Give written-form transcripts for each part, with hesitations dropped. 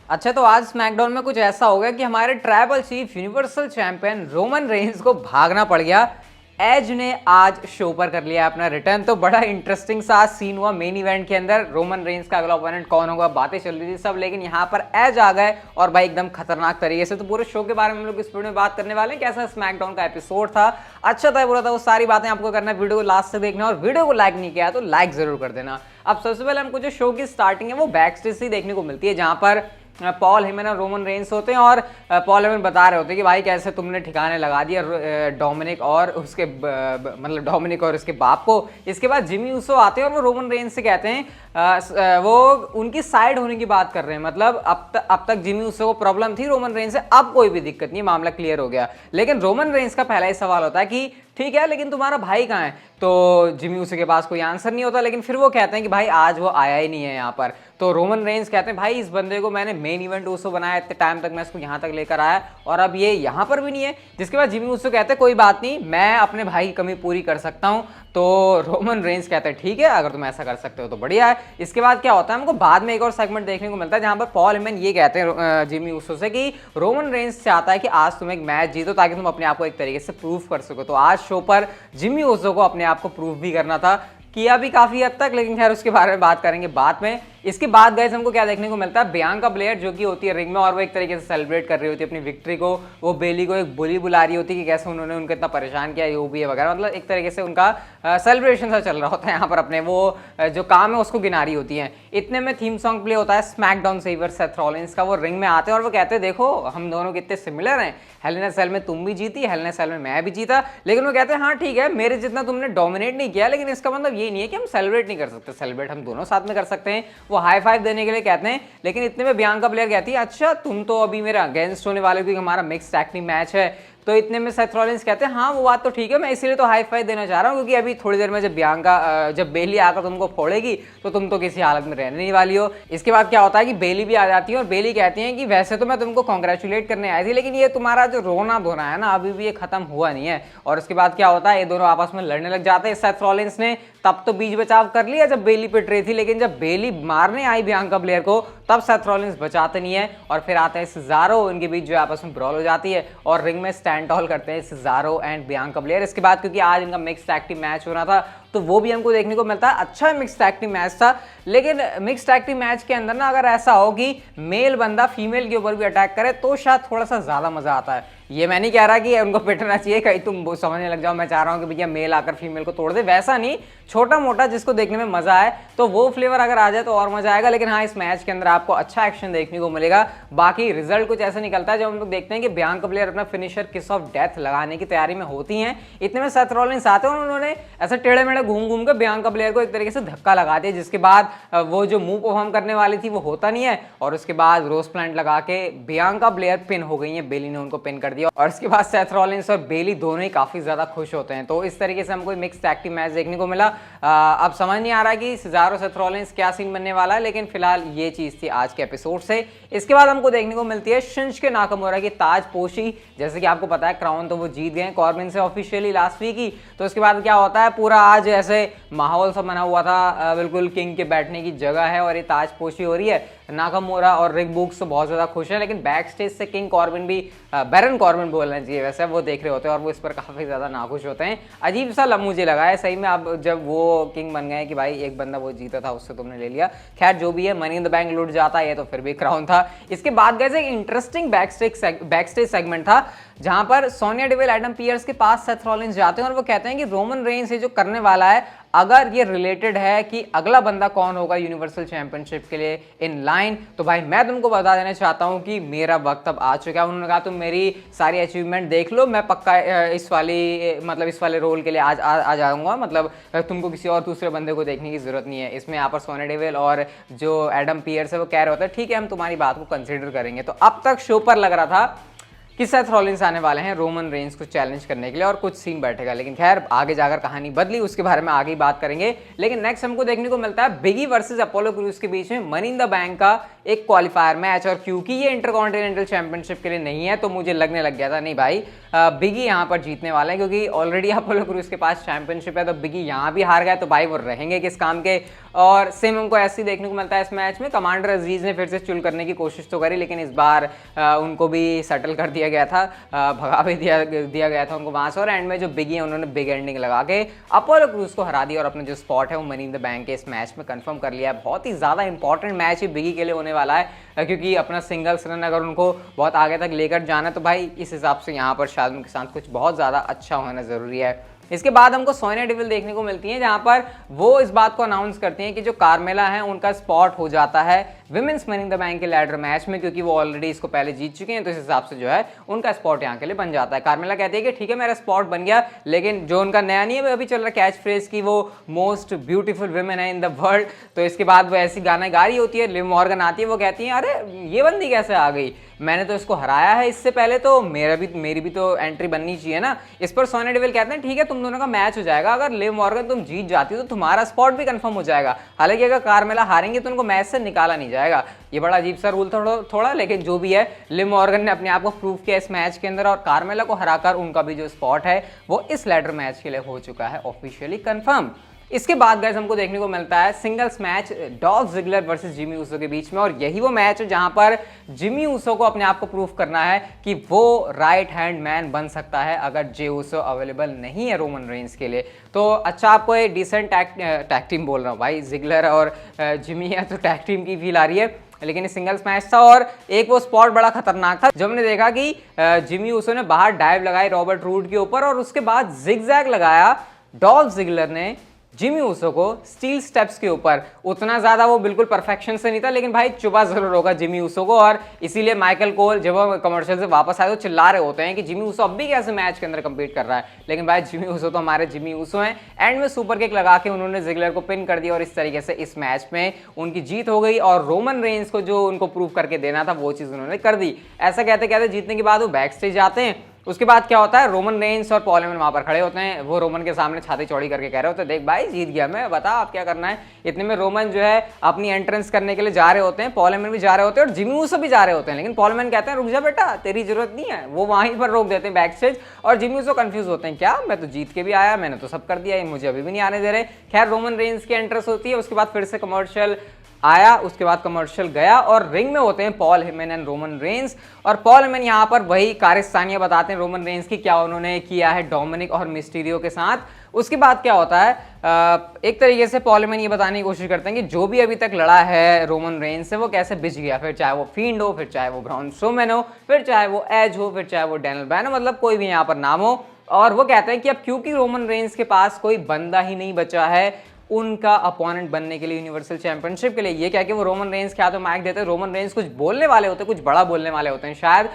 अच्छा, तो आज स्मैकडाउन में कुछ ऐसा हो गया कि हमारे tribal chief universal champion Roman Reigns को भागना पड़ गया। एज ने आज शो पर कर लिया अपना रिटर्न। तो बड़ा इंटरेस्टिंग सा सीन हुआ मेन इवेंट के अंदर। रोमन रेंस का अगला ओपोनेंट कौन होगा, बातें चल रही थी सब, लेकिन यहाँ पर एज आ गए और भाई एकदम खतरनाक तरीके से। तो पूरे शो के बारे में हम लोग इस वीडियो में बात करने वाले हैं। कैसा स्मैकडाउन का एपिसोड था, अच्छा था, बुरा था, वो सारी बातें आपको करना है। वीडियो को लास्ट से देखना, और वीडियो को लाइक नहीं किया तो लाइक जरूर कर देना। अब सबसे पहले हमको जो शो की स्टार्टिंग है वो बैक स्टेज से देखने को मिलती है, जहां पर पॉल हेमन और रोमन रेंस होते हैं। और पॉल हेमन बता रहे होते हैं कि भाई कैसे तुमने ठिकाने लगा दिया डोमिनिक और उसके मतलब डोमिनिक और उसके बाप को। इसके बाद जिमी ऊसो आते हैं और वो रोमन रेंस से कहते हैं वो उनकी साइड होने की बात कर रहे हैं। मतलब अब तक जिमी ऊसो को प्रॉब्लम थी रोमन रेंस से, अब कोई भी दिक्कत नहीं, मामला क्लियर हो गया। लेकिन रोमन रेंस का पहला ही सवाल होता है कि ठीक है, लेकिन तुम्हारा भाई कहाँ है? तो जिमी ऊसो के पास कोई आंसर नहीं होता। लेकिन फिर वो कहते हैं कि भाई आज वो आया ही नहीं है यहाँ पर। तो रोमन रेंस कहते हैं भाई इस बंदे को मैंने मेन इवेंट ऊसो बनाया, इतने टाइम तक मैं इसको यहाँ तक लेकर आया और अब ये यहाँ पर भी नहीं है। जिसके बाद जिमी ऊसो कहते हैं कोई बात नहीं, मैं अपने भाई की कमी पूरी कर सकता हूँ। तो रोमन रेंस कहते हैं ठीक है, अगर तुम ऐसा कर सकते हो तो बढ़िया है। इसके बाद क्या होता है, हमको बाद में एक और सेगमेंट देखने को मिलता है जहां पर पॉल हेमन ये कहते हैं जिमी ऊसो से कि रोमन रेंस चाहता है कि आज तुम एक मैच जीतो ताकि तुम अपने आप को एक तरीके से प्रूव कर सको। तो आज शो पर जिमी ऊसो को अपने आप को प्रूव भी करना था, किया भी काफी हद तक, लेकिन खैर उसके बारे में बात करेंगे बाद में। इसके बाद गाइस हमको क्या देखने को मिलता है, बियांका ब्लेयर जो कि होती है रिंग में और वो एक तरीके से सेलिब्रेट कर रही होती है अपनी विक्ट्री को। वो बेली को एक बुली बुला रही होती है कि कैसे उन्होंने उनको इतना परेशान किया, यो भी है वगैरह। मतलब एक तरीके से उनका सेलिब्रेशन सा चल रहा होता है यहाँ पर, अपने वो जो काम है उसको गिना रही होती है। इतने में थीम सॉन्ग प्ले होता है स्मैकडाउन सेवर सेथ रॉलिंस का। वो रिंग में आते हैं और वो कहते हैं देखो हम दोनों कितने सिमिलर हैं, हेल इन अ सेल में तुम भी जीती, हेल इन अ सेल में मैं भी जीता। लेकिन वो कहते हैं हाँ ठीक है, मेरे जितना तुमने डोमिनेट नहीं किया, लेकिन इसका मतलब ये नहीं है कि हम सेलिब्रेट नहीं कर सकते। सेलिब्रेट हम दोनों साथ में कर सकते हैं। वो हाई फाइव देने के लिए कहते हैं। लेकिन इतने में बियांका ब्लेयर कहती है अच्छा तुम तो अभी मेरे अगेंस्ट होने वाले हो क्योंकि हमारा मिक्स टैग टीम मैच है। तो इतने में सेथ रॉलिंस कहते हैं हाँ वो बात तो ठीक है, मैं इसीलिए तो हाई फाइव देना चाह रहा हूँ क्योंकि अभी थोड़ी देर में जब बेली आकर तुमको फोड़ेगी तो तुम तो किसी हालत में रहने नहीं वाली हो। इसके बाद क्या होता है कि बेली भी आ जाती है और बेली कहती है कि वैसे तो मैं तुमको कॉन्ग्रेचुलेट करने आई थी, लेकिन ये तुम्हारा जो रोना धोना है ना अभी भी ये खत्म हुआ नहीं है। और उसके बाद क्या होता है, ये दोनों आपस में लड़ने लग जाते हैं। सेथ रॉलिंस ने तब तो बीच बचाव कर लिया जब बेली पिट रही थी, लेकिन जब बेली मारने आई बियांका ब्लेयर को तब सेथ रॉलिंस बचाते नहीं है। और फिर आते हैं सिजारो, इनके बीच जो आपस में ब्रॉल हो जाती है और रिंग में स्टैंड टॉल करते हैं सिजारो एंड बियांका ब्लेयर। इसके बाद क्योंकि आज इनका मिक्स टैग टीम मैच हो रहा था तो वो भी हमको देखने को मिलता है। अच्छा मिक्स टैग टीम मैच था, लेकिन मिक्स टैग टीम मैच के अंदर ना अगर ऐसा हो कि मेल बंदा फीमेल के ऊपर भी अटैक करे तो शायद थोड़ा सा ज्यादा मजा आता है। ये मैं नहीं कह रहा कि उनको पिटना चाहिए, कहीं तुम समझने लग जाओ मैं चाह रहा हूँ कि भैया मेल आकर फीमेल को तोड़ दे, वैसा नहीं, छोटा मोटा जिसको देखने में मजा आए तो वो फ्लेवर अगर आ जाए तो और मजा आएगा। लेकिन हाँ इस मैच के अंदर आपको अच्छा एक्शन देखने को मिलेगा। बाकी रिजल्ट कुछ ऐसा निकलता है जब हम लोग देखते हैं कि बियांका ब्लेयर अपना फिनिशर किस ऑफ डेथ लगाने की तैयारी में होती हैं। इतने में सेथ रॉलिंस आते हैं और उन्होंने ऐसे टेढ़े मेढ़े घूम घूम के बियांका ब्लेयर को एक तरीके से धक्का लगा दिया, जिसके बाद वो जो मूव परफॉर्म करने वाली थी वो होता नहीं है। और उसके बाद रोज प्लांट लगा के बियांका ब्लेयर पिन हो गई है, बेली ने उनको पिन कर दिया। और उसके बाद सेथ रॉलिंस और बेली दोनों ही काफी ज्यादा खुश होते हैं। तो इस तरीके से हमको मिक्स टैग टीम मैच देखने को मिला। अब समझ नहीं आ रहा कि सिजारो सेथ रॉलिंस क्या सीन बनने वाला है, लेकिन फिलहाल ये चीज थी आज के एपिसोड से। इसके बाद हमको देखने को मिलती है शिंजुके नाकामुरा की ताजपोशी। जैसे कि आपको पता है क्राउन तो वो जीत गए कॉर्बिन से ऑफिशियली लास्ट वीक ही। तो इसके बाद क्या होता है, पूरा आज ऐसे माहौल सा बना हुआ था, बिल्कुल किंग के बैठने की जगह है और ये ताजपोशी हो रही है। नाकामुरा और रिक बुक्स तो बहुत ज्यादा खुश हैं, लेकिन बैक स्टेज से किंग कॉर्बिन भी, बैरन कॉर्बिन बोलना चाहिए वैसे, वो देख रहे होते हैं और वो इस पर काफी ज्यादा नाखुश होते हैं। अजीब सा लम्हा मुझे लगा है सही में, अब जब वो किंग बन गए कि भाई एक बंदा वो जीता था उससे तुमने ले लिया। खैर जो भी है, मनी इन द बैंक लूट जाता है, ये तो फिर भी क्राउन था। इसके बाद गए एक इंटरेस्टिंग बैकस्टेज सेगमेंट था जहां पर सोनिया डेविल एडम पियर्स के पास सेथ रॉलिंस जाते हैं और वो कहते हैं कि रोमन रेंस ये जो करने वाला है, अगर ये रिलेटेड है कि अगला बंदा कौन होगा यूनिवर्सल चैंपियनशिप के लिए इन लाइन, तो भाई मैं तुमको बता देना चाहता हूं कि मेरा वक्त अब आ चुका है। उन्होंने कहा तुम मेरी सारी अचीवमेंट देख लो, मैं पक्का इस वाले रोल के लिए आ जाऊंगा। मतलब तुमको किसी और दूसरे बंदे को देखने की जरूरत नहीं है इसमें। यहाँ पर सोनिया डेविल और जो एडम पियर्स है वो कह रहे होते हैं ठीक है हम तुम्हारी बात को कंसिडर करेंगे। तो अब तक शो पर लग रहा था कि सेथ रॉलिंस आने वाले हैं रोमन रेंस को चैलेंज करने के लिए और कुछ सीन बैठेगा, लेकिन खैर आगे जाकर कहानी बदली, उसके बारे में आगे ही बात करेंगे। लेकिन नेक्स्ट हमको देखने को मिलता है बिगी वर्सेस अपोलो क्रूज के बीच में मनी इन द बैंक का एक क्वालिफायर मैच। और क्योंकि ये इंटरकॉन्टिनेंटल चैंपियनशिप के लिए नहीं है तो मुझे लगने लग गया था नहीं भाई बिगी यहाँ पर जीतने वाले हैं, क्योंकि ऑलरेडी अपोलो क्रूज के पास चैंपियनशिप है। तो बिगी यहाँ भी हार गए तो भाई वो रहेंगे किस काम के। और सेम हमको ऐसे ही देखने को मिलता है इस मैच में। कमांडर अजीज ने फिर से चुल करने की कोशिश तो करी, लेकिन इस बार उनको भी सेटल कर दिया गया था, भगा भी दिया गया था उनको वहां से। और एंड में जो बिगी है उन्होंने बिग एंडिंग लगा के अपोलो क्रूज को हरा दिया और अपना जो स्पॉट है वो मनी इन द बैंक के इस मैच में कंफर्म कर लिया है। बहुत ही ज़्यादा इंपॉर्टेंट मैच ही बिगी के लिए होने वाला है, क्योंकि अपना सिंगल्स रन अगर उनको बहुत आगे तक लेकर जाना है तो भाई इस हिसाब से यहाँ पर शायद उनके साथ कुछ बहुत ज़्यादा अच्छा होना ज़रूरी है। इसके बाद हमको सोनिया डेविल देखने को मिलती हैं, जहां पर वो इस बात को अनाउंस करती हैं कि जो कार्मेला है उनका स्पॉट हो जाता है women's money in the bank के लैडर मैच में, क्योंकि वो ऑलरेडी इसको पहले जीत चुके हैं। तो इस हिसाब से जो है उनका स्पॉट यहाँ के लिए बन जाता है। कार्मेला कहती है कि ठीक है मेरा स्पॉट बन गया, लेकिन जो उनका नया नहीं है वो अभी चल रहा कैच फ्रेज की वो मोस्ट ब्यूटीफुल वुमेन है इन द वर्ल्ड। तो इसके बाद वो ऐसी गाना गा रही होती है, लिव मॉर्गन आती है, वो कहती है अरे ये बंदी कैसे आ गई, मैंने तो इसको हराया है इससे पहले, तो मेरी भी तो एंट्री बननी चाहिए ना। इस पर सोनिया डेविल कहते हैं ठीक है तुम दोनों का मैच हो जाएगा, अगर लिव मॉर्गन तुम जीत जाती हो तो तुम्हारा स्पॉट भी कंफर्म हो जाएगा। हालांकि अगर कार्मेला हारेंगे तो उनको मैच से निकाला नहीं जाएगा। ये बड़ा अजीब सा रूल थोड़ा, लेकिन जो भी है लिव मॉर्गन ने अपने आप को प्रूव किया इस मैच के अंदर और कार्मेला को हराकर उनका भी जो स्पॉट है वो इस लैडर मैच के लिए हो चुका है ऑफिशियली कंफर्म। इसके बाद गाइस हमको देखने को मिलता है singles match Dolph Ziggler versus Jimmy Uso के बीच में, और यही वो मैच है जहां पर जिमी ऊसो को अपने आप को प्रूव करना है कि वो राइट हैंड मैन बन सकता है अगर जे ऊसो अवेलेबल नहीं है रोमन रेंस के लिए। तो अच्छा आपको एक डिसेंट टैग टीम बोल रहा हूँ भाई, जिगलर और जिमी है तो टैग टीम की फील आ रही है, लेकिन ये सिंगल्स मैच था। और एक वो स्पॉट बड़ा खतरनाक था जब हमने देखा कि जिमी ऊसो ने बाहर डाइव लगाई रॉबर्ट रूड के ऊपर और उसके बाद जिगजैग लगाया डॉल्फ जिगलर ने जिमी ऊसो को स्टील स्टेप्स के ऊपर। उतना ज्यादा वो बिल्कुल परफेक्शन से नहीं था, लेकिन भाई चुभा जरूर होगा जिमी ऊसो को, और इसीलिए माइकल कोल जब वो कमर्शियल से वापस आए तो चिल्ला रहे होते हैं कि जिमी ऊसो अब भी कैसे मैच के अंदर कंपीट कर रहा है। लेकिन भाई जिमी ऊसो तो हमारे जिमी ऊसो हैं। एंड में सुपर किक लगा के उन्होंने जिगलर को पिन कर दिया और इस तरीके से इस मैच में उनकी जीत हो गई और रोमन रेंस को जो उनको प्रूव करके देना था वो चीज उन्होंने कर दी। ऐसा कहते कहते जीतने के बाद वो बैक स्टेज आते हैं। उसके बाद क्या होता है, रोमन रेंस और पॉल हेमन वहां पर खड़े होते हैं, वो रोमन के सामने छाती चौड़ी करके कह रहे होते हैं देख भाई जीत गया मैं, बता आप क्या करना है। इतने में रोमन जो है अपनी एंट्रेंस करने के लिए जा रहे होते हैं, पॉल हेमन भी जा रहे होते हैं और जिमी ऊसो भी जा रहे होते हैं, लेकिन पॉल हेमन कहते हैं रुक जा बेटा तेरी जरूरत नहीं है, वो वहीं पर रोक देते हैं बैक स्टेज। और जिमी ऊसो कंफ्यूज होते हैं, क्या मैं तो जीत के भी आया, मैंने तो सब कर दिया, मुझे अभी भी नहीं आने दे रहे। खैर रोमन रेंस की एंट्रेंस होती है, उसके बाद फिर से कमर्शियल आया, उसके बाद कमर्शियल गया और रिंग में होते हैं Paul Heyman and Roman Reigns. और पॉल हेमन यहाँ पर वही कारस्तानियां बताते हैं रोमन रेंस की, क्या उन्होंने किया है डोमिनिक और मिस्टीरियो के साथ। उसके बाद क्या होता है, एक तरीके से पॉल हेमन ये बताने की कोशिश करते हैं कि जो भी अभी तक लड़ा है रोमन रेंस से वो कैसे बिछ गया, फिर चाहे वो फील्ड हो, फिर चाहे वो ब्राउन स्ट्रोमैन हो, फिर चाहे वो एज हो, फिर चाहे वो डैनियल ब्रायन हो, मतलब कोई भी यहाँ पर नाम हो। और वो कहते हैं कि अब क्योंकि रोमन रेंस के पास कोई बंदा ही नहीं बचा है उनका अपोनेंट बनने के लिए यूनिवर्सल चैंपियनशिप के लिए, ये क्या कि वो रोमन रेंस क्या तो माइक देते हैं, रोमन रेंस कुछ बोलने वाले होते हैं, कुछ बड़ा बोलने वाले होते हैं शायद,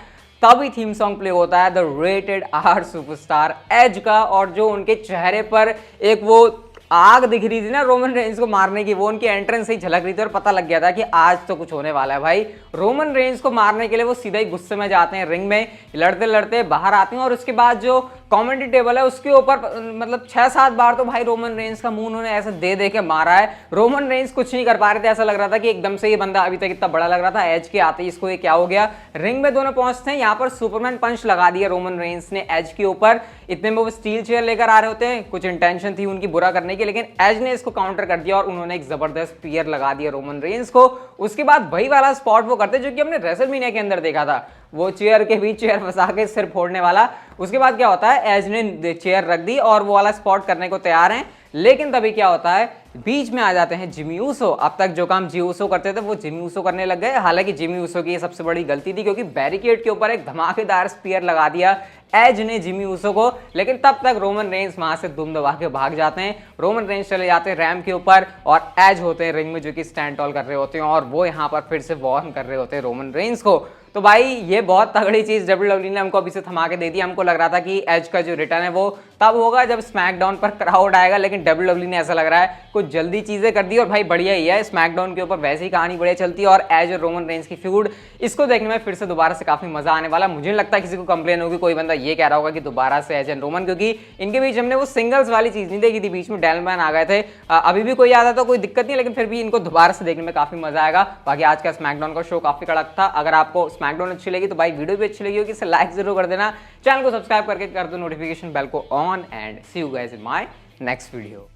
तभी थीम सॉन्ग प्ले होता है the rated are superstar as का। और जो उनके चेहरे पर एक वो आग दिख रही थी ना रोमन रेंस को मारने की, वो उनकी एंट्रेंस से ही झलक रही थी और पता लग गया था कि आज तो कुछ होने वाला है भाई। रोमन रेंस को मारने के लिए वो सीधा ही गुस्से में जाते हैं, रिंग में लड़ते लड़ते बाहर आते हैं और उसके बाद जो कमेंट्री टेबल है उसके ऊपर मतलब 6-7 बार तो भाई रोमन रेंस का मुंह उन्होंने ऐसे दे के मारा है। रोमन रेंस कुछ नहीं कर पा रहे थे, ऐसा लग रहा था कि एकदम से ये बंदा अभी तक इतना बड़ा लग रहा था, एज के आते ही इसको ये क्या हो गया। रिंग में दोनों पहुंचते हैं, यहाँ पर सुपरमैन पंच लगा दिया रोमन रेंस ने एज के ऊपर। इतने में वो स्टील चेयर लेकर आ रहे होते हैं, कुछ इंटेंशन थी उनकी बुरा करने की, लेकिन एज ने इसको काउंटर कर दिया और उन्होंने एक जबरदस्त स्पीयर लगा दिया रोमन रेंस को। उसके बाद वही वाला स्पॉट वो करते जो कि हमने रेसलमेनिया के अंदर देखा था, वो चेयर के बीच चेयर फंसा के सिर फोड़ने वाला। उसके बाद क्या होता है, एज ने चेयर रख दी और वो वाला स्पॉट करने को तैयार हैं, लेकिन तभी क्या होता है बीच में आ जाते हैं जिमी ऊसो। अब तक जो काम जी ऊसो करते थे वो जिमी ऊसो करने लग गए। हालांकि जिमी ऊसो की ये सबसे बड़ी गलती थी, क्योंकि बैरिकेड के ऊपर एक धमाकेदार स्पीयर लगा दिया एज ने जिमी ऊसो को, लेकिन तब तक रोमन रेंस वहां से दुम दबा के भाग जाते हैं। रोमन रेंस चले जाते हैं रैम के ऊपर और एज होते हैं रिंग में जो कि स्टैंड टॉल कर रहे होते हैं और वो यहाँ पर फिर से वॉर्न कर रहे होते हैं रोमन रेंस को। तो भाई ये बहुत तगड़ी चीज WWE ने हमको अभी से थमा के दे दी। हमको लग रहा था कि एज का जो रिटर्न है वो तब होगा जब स्मैकडाउन पर क्राउड आएगा, लेकिन WWE ने ऐसा लग रहा है कुछ जल्दी चीजें कर दी और भाई बढ़िया ही है। स्मैकडाउन के ऊपर वैसे ही कहानी बढ़िया चलती है और एज और रोमन रेंस की फ्यूड इसको देखने में फिर से दोबारा से काफी मजा आने वाला। मुझे नहीं लगता किसी को कंप्लेन होगी, कोई बंदा ये कह रहा होगा कि दोबारा से एज एंड रोमन, क्योंकि इनके बीच हमने वो सिंगल्स वाली चीज नहीं देखी थी, बीच में डैनियल ब्रायन आ गए थे। अभी भी कोई आता तो कोई दिक्कत नहीं, लेकिन फिर भी इनको दोबारा से देखने में काफी मजा आएगा। बाकी आज का स्मैकडाउन का शो काफी कड़क था। अगर आपको स्मैकडाउन अच्छी लगी तो भाई वीडियो भी अच्छी लगी होगी, इसे लाइक जरूर कर देना, चैनल को सब्सक्राइब करके कर दो नोटिफिकेशन बेल को on, and C you guys in my next video.